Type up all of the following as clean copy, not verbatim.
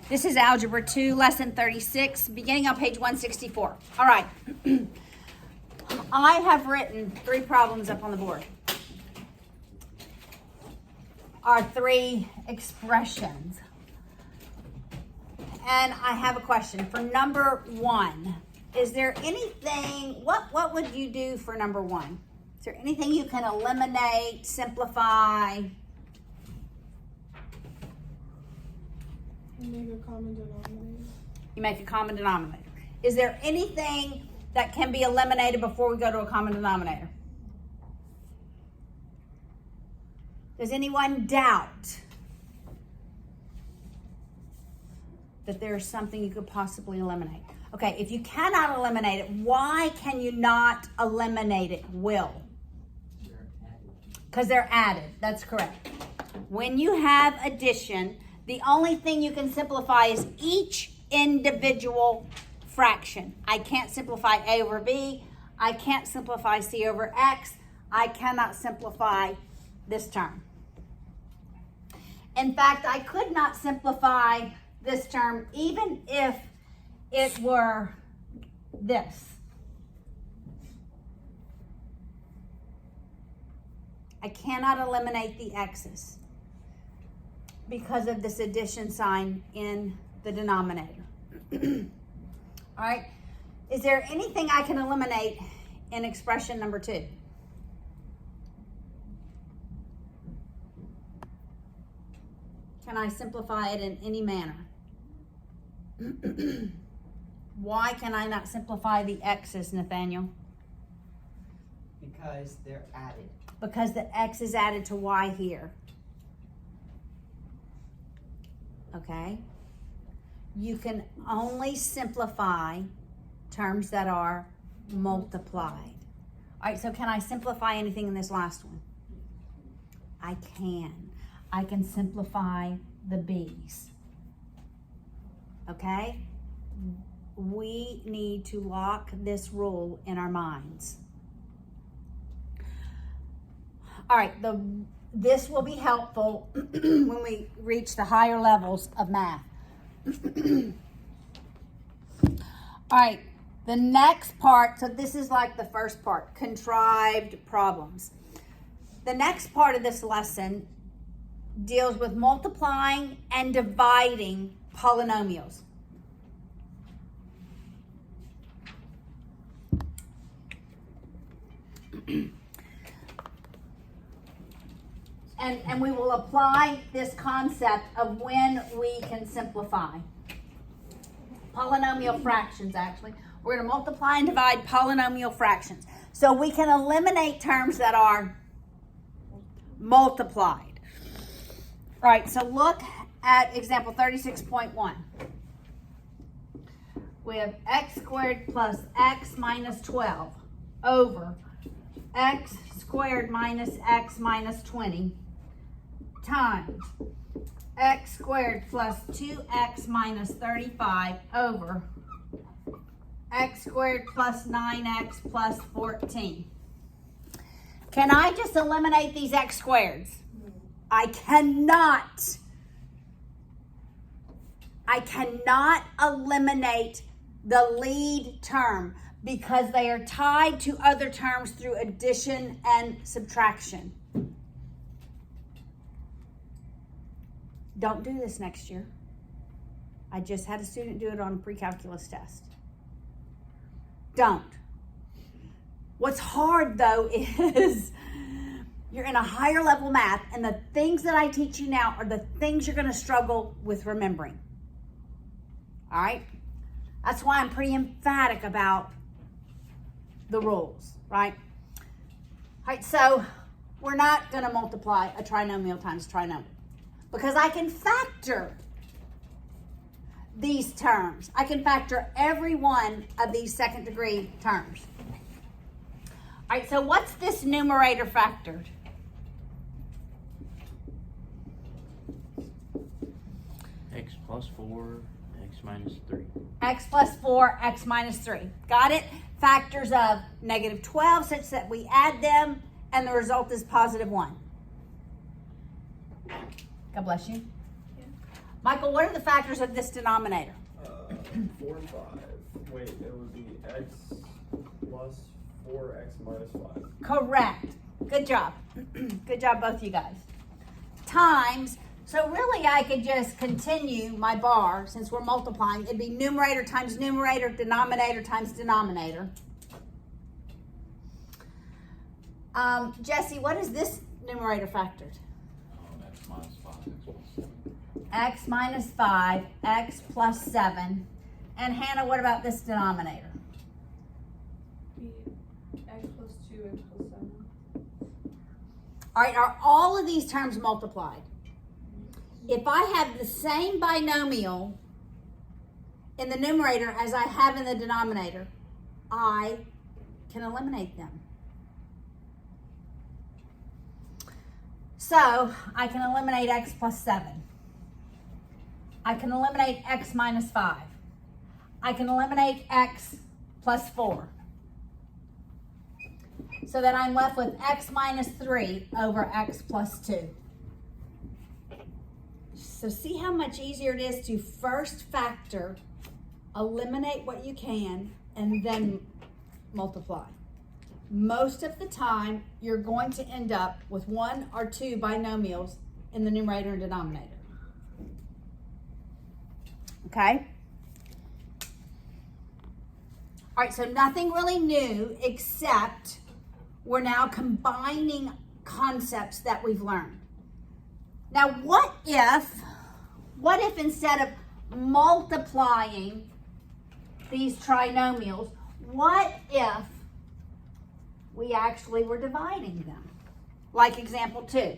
This is Algebra 2, Lesson 36, beginning on page 164. All right. I have written 3 problems up on the board. Our 3 expressions. And I have a question. For number 1, is there anything, what would you do for number 1? Is there anything you can eliminate, simplify? Make a common denominator. You make a common denominator. Is there anything that can be eliminated before we go to a common denominator? Does anyone doubt that there's something you could possibly eliminate? Okay, if you cannot eliminate it, why can you not eliminate it, Will? Because they're added. That's correct. When you have addition, the only thing you can simplify is each individual fraction. I can't simplify A over B. I can't simplify C over X. I cannot simplify this term. In fact, I could not simplify this term even if it were this. I cannot eliminate the X's because of this addition sign in the denominator. All right. Is there anything I can eliminate in expression number 2? Can I simplify it in any manner? Why can I not simplify the X's, Nathaniel? Because they're added. Because the X is added to Y here. Okay? You can only simplify terms that are multiplied. All right, so can I simplify anything in this last one? I can. I can simplify the B's. Okay? We need to lock this rule in our minds. All right, this will be helpful when we reach the higher levels of math. All right, the next part, so this is like the first part, contrived problems. The next part of this lesson deals with multiplying and dividing polynomials. And we will apply this concept of when we can simplify. Polynomial fractions, actually. We're going to multiply and divide polynomial fractions. So we can eliminate terms that are multiplied. All right, so look at example 36.1. We have x squared plus x minus 12 over x squared minus x minus 20 times x squared plus 2x minus 35 over x squared plus 9x plus 14. Can I just eliminate these x squareds? I cannot. I cannot eliminate the lead term because they are tied to other terms through addition and subtraction. Don't do this next year. I just had a student do it on a pre-calculus test. Don't. What's hard though is you're in a higher level math and the things that I teach you now are the things you're going to struggle with remembering. All right? That's why I'm pretty emphatic about the rules, right? All right, so we're not going to multiply a trinomial times trinomial because I can factor these terms. I can factor every one of these second degree terms. All right, so what's this numerator factored? X plus 4, x minus 3. X plus 4, x minus 3. Got it? Factors of negative 12 such that we add them and the result is positive 1. God bless you. Michael, what are the factors of this denominator? 4 and 5. Wait, it would be x plus 4x minus 5. Correct. Good job. Good job, both you guys. Times, so really I could just continue my bar since we're multiplying. It'd be numerator times numerator, denominator times denominator. Jesse, what is this numerator factored? X minus 5, x plus 7. X minus 5, x plus 7. And Hannah, what about this denominator? Be x plus 2, x plus 7. All right, are all of these terms multiplied? If I have the same binomial in the numerator as I have in the denominator, I can eliminate them. So I can eliminate x plus 7. I can eliminate x minus 5. I can eliminate x plus 4. So that I'm left with x minus 3 over x plus 2. So see how much easier it is to first factor, eliminate what you can, and then multiply. Most of the time, you're going to end up with 1 or 2 binomials in the numerator and denominator. Okay? All right, so nothing really new except we're now combining concepts that we've learned. Now, what if instead of multiplying these trinomials, what if we actually were dividing them? Like example 2.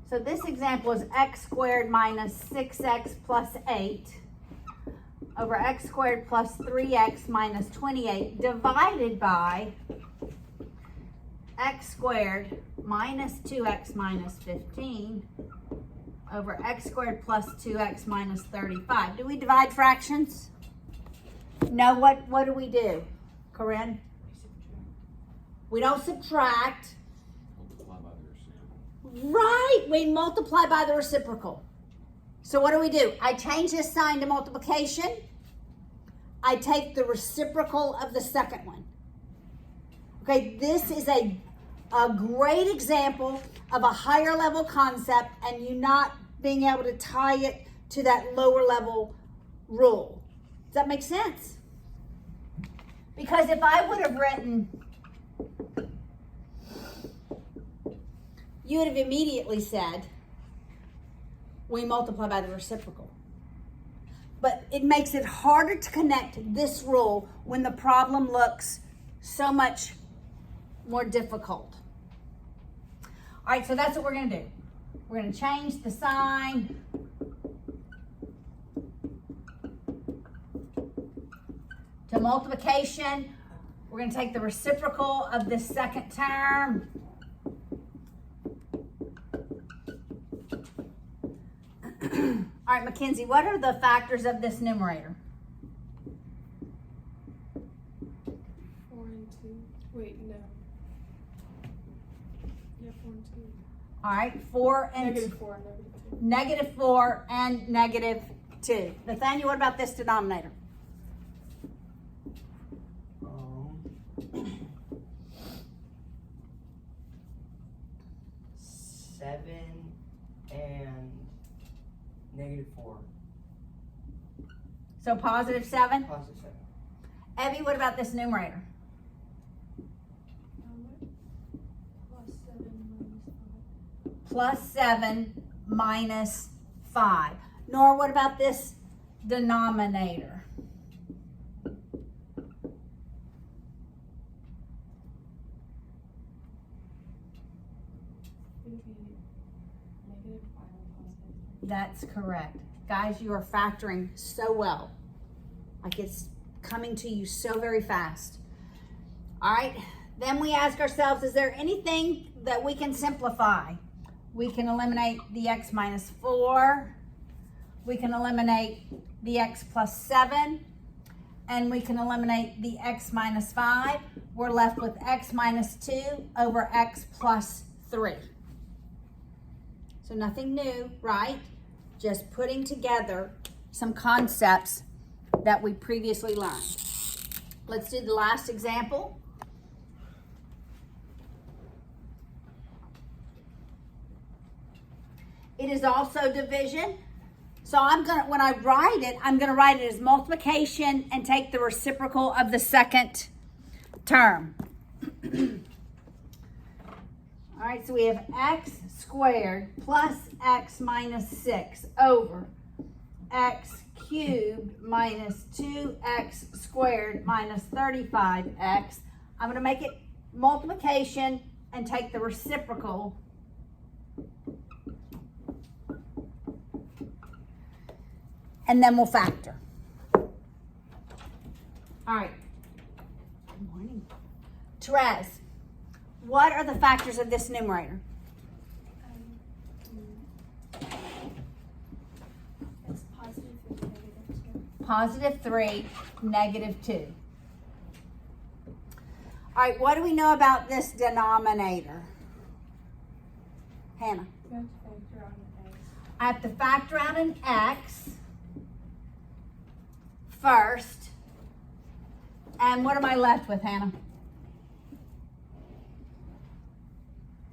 So this example is x squared minus 6x plus 8 over x squared plus 3x minus 28 divided by x squared minus 2x minus 15 over x squared plus 2x minus 35. Do we divide fractions? No, what do we do, Corinne? We don't subtract. Multiply by the reciprocal. Right, we multiply by the reciprocal. So what do? I change this sign to multiplication. I take the reciprocal of the second one. Okay, this is a great example of a higher level concept and you not being able to tie it to that lower level rule. Does that make sense? Because if I would have written, you would have immediately said, we multiply by the reciprocal. But it makes it harder to connect this rule when the problem looks so much more difficult. All right, so that's what we're going to do. We're going to change the sign to multiplication. We're going to take the reciprocal of this second term. All right, Mackenzie, what are the factors of this numerator? 4 and 2. Wait, no. Yeah, 4 and 2. All right, 4 and Negative 4 and negative 2. negative 4 and negative 2. Nathaniel, what about this denominator? 7 and negative 4. So positive 7. Positive 7. Evie, what about this numerator? Plus 7 Plus 7 minus minus 5. 5. Nora, what about this denominator? It would be negative 5 and positive 3. That's correct. Guys, you are factoring so well. Like it's coming to you so very fast. All right, then we ask ourselves, is there anything that we can simplify? We can eliminate the x minus 4. We can eliminate the x plus 7. And we can eliminate the x minus 5. We're left with x minus 2 over x plus 3. So So nothing new, right? Just putting together some concepts that we previously learned. Let's do the last example. It is also division. So when I write it, I'm gonna write it as multiplication and take the reciprocal of the second term. All right, so we have x squared plus x minus 6 over x cubed minus 2x squared minus 35x. I'm going to make it multiplication and take the reciprocal. And then we'll factor. All right. Good morning. Therese, what are the factors of this numerator? It's positive 3, negative 2. Positive 3, negative 2. All right, what do we know about this denominator? Hannah? You have to factor on an x. I have to factor out an x first. And what am I left with, Hannah?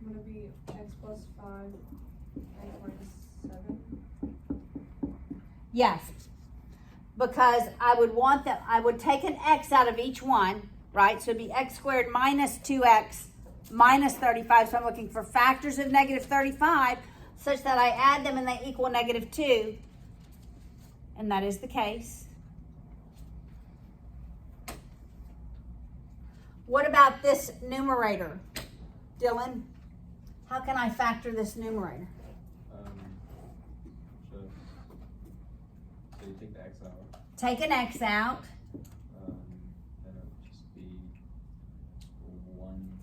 I'm going to be x plus 5, x minus 7. Yes, because I would want that, I would take an x out of each one, right? So it'd be x squared minus 2x minus 35. So I'm looking for factors of negative 35 such that I add them and they equal negative 2. And that is the case. What about this numerator? Dylan, how can I factor this numerator? So you take the x out. Take an x out. Then it would just be 1.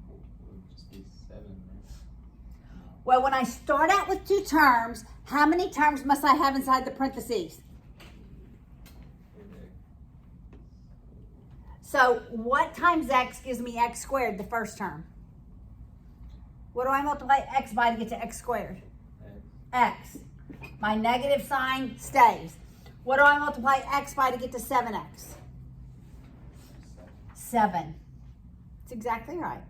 It would just be 7, right? Well, when I start out with two terms, how many terms must I have inside the parentheses? So what times x gives me x squared, the first term? What do I multiply x by to get to x squared? X. My negative sign stays. What do I multiply x by to get to 7x? 7. That's exactly right.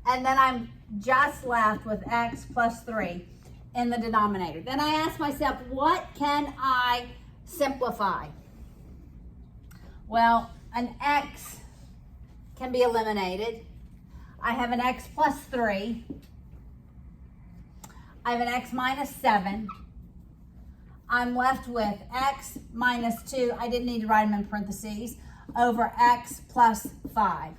And then I'm just left with x plus 3 in the denominator. Then I ask myself, what can I simplify? Well, an x can be eliminated. I have an x plus 3. I have an x minus 7. I'm left with x minus 2. I didn't need to write them in parentheses. Over x plus 5.